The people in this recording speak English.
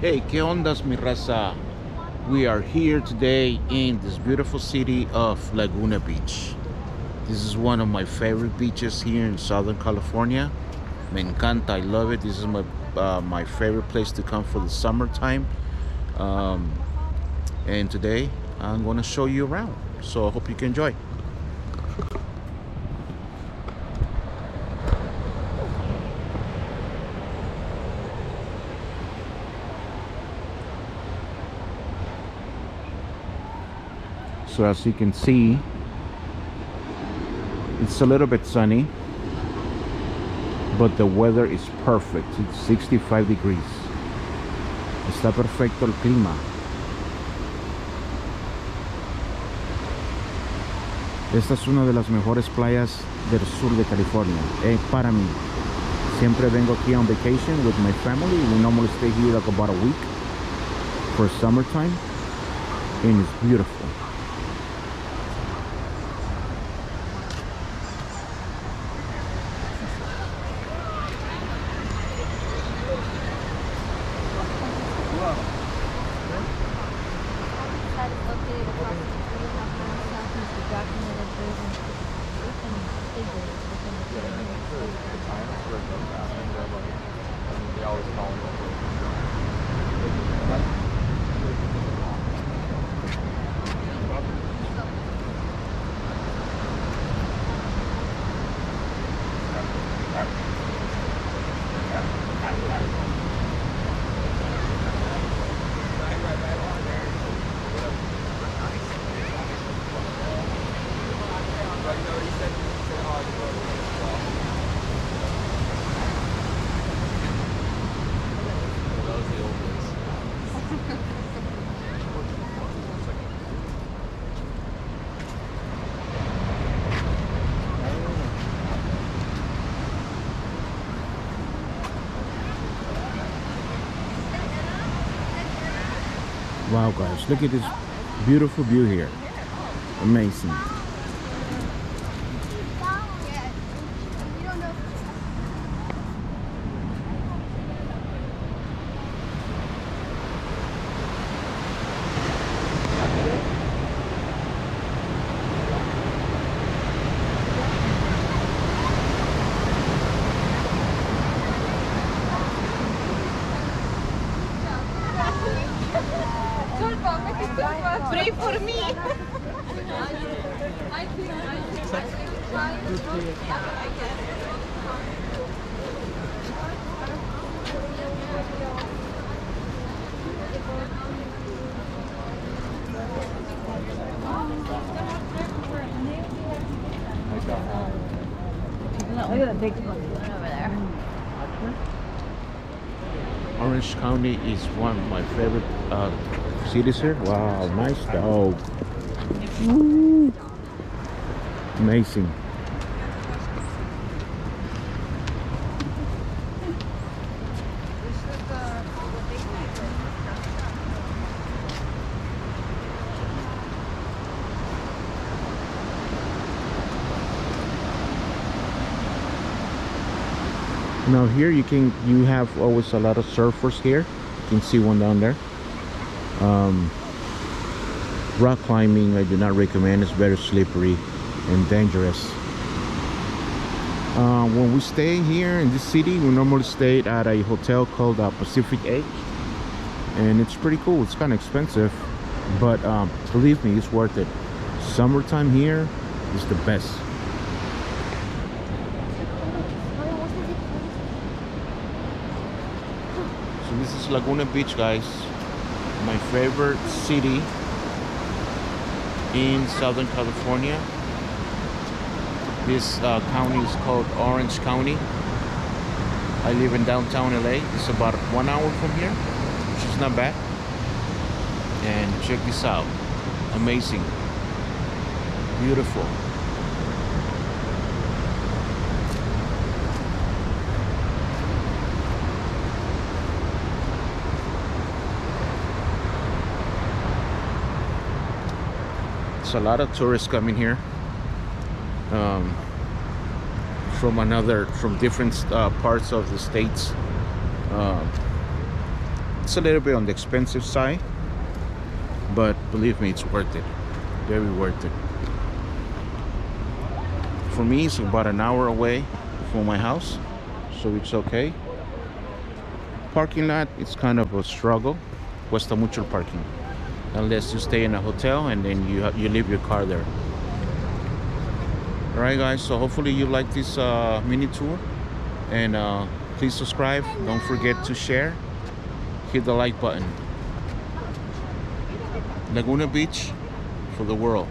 Hey, ¿qué ondas, mi raza? We are here today in this beautiful city of Laguna Beach. This is one of my favorite beaches here in Southern California. Me encanta, I love it. This is my favorite place to come for the summertime. Um, and today I'm going to show you around. So I hope you can enjoy. So as you can see, it's a little bit sunny, but the weather is perfect. It's 65 degrees. Está perfecto el clima. Esta es una de las mejores playas del sur de California. Para mí. Siempre vengo aquí on vacation with my family. We normally stay here like about a week for summertime, and it's beautiful. Wow guys, look at this beautiful view here. Amazing. Pray for me. Look at the big one over there. Orange County is one of my favorite cities here. Wow, nice dog. Woo. Amazing. Now here you have always a lot of surfers here. You can see one down there. Rock climbing I do not recommend. It's very slippery and dangerous. When we stay here in this city, we normally stay at a hotel called Pacific Edge, and it's pretty cool. It's kind of expensive, but believe me, it's worth it. Summertime here is the best. So this is Laguna Beach, guys. My favorite city in Southern California. This county is called Orange County. I live in downtown LA. It's about 1 hour from here, which is not bad. And check this out. Amazing. Beautiful. There's a lot of tourists coming here from different parts of the states. It's a little bit on the expensive side, but believe me, it's worth it. Very worth it. For me, it's about an hour away from my house, so it's okay. Parking lot, it's kind of a struggle. Cuesta mucho el parking, unless you stay in a hotel and then you leave your car there. All right, guys. So hopefully you like this mini tour, and please subscribe. Don't forget to share. Hit the like button. Laguna Beach for the world.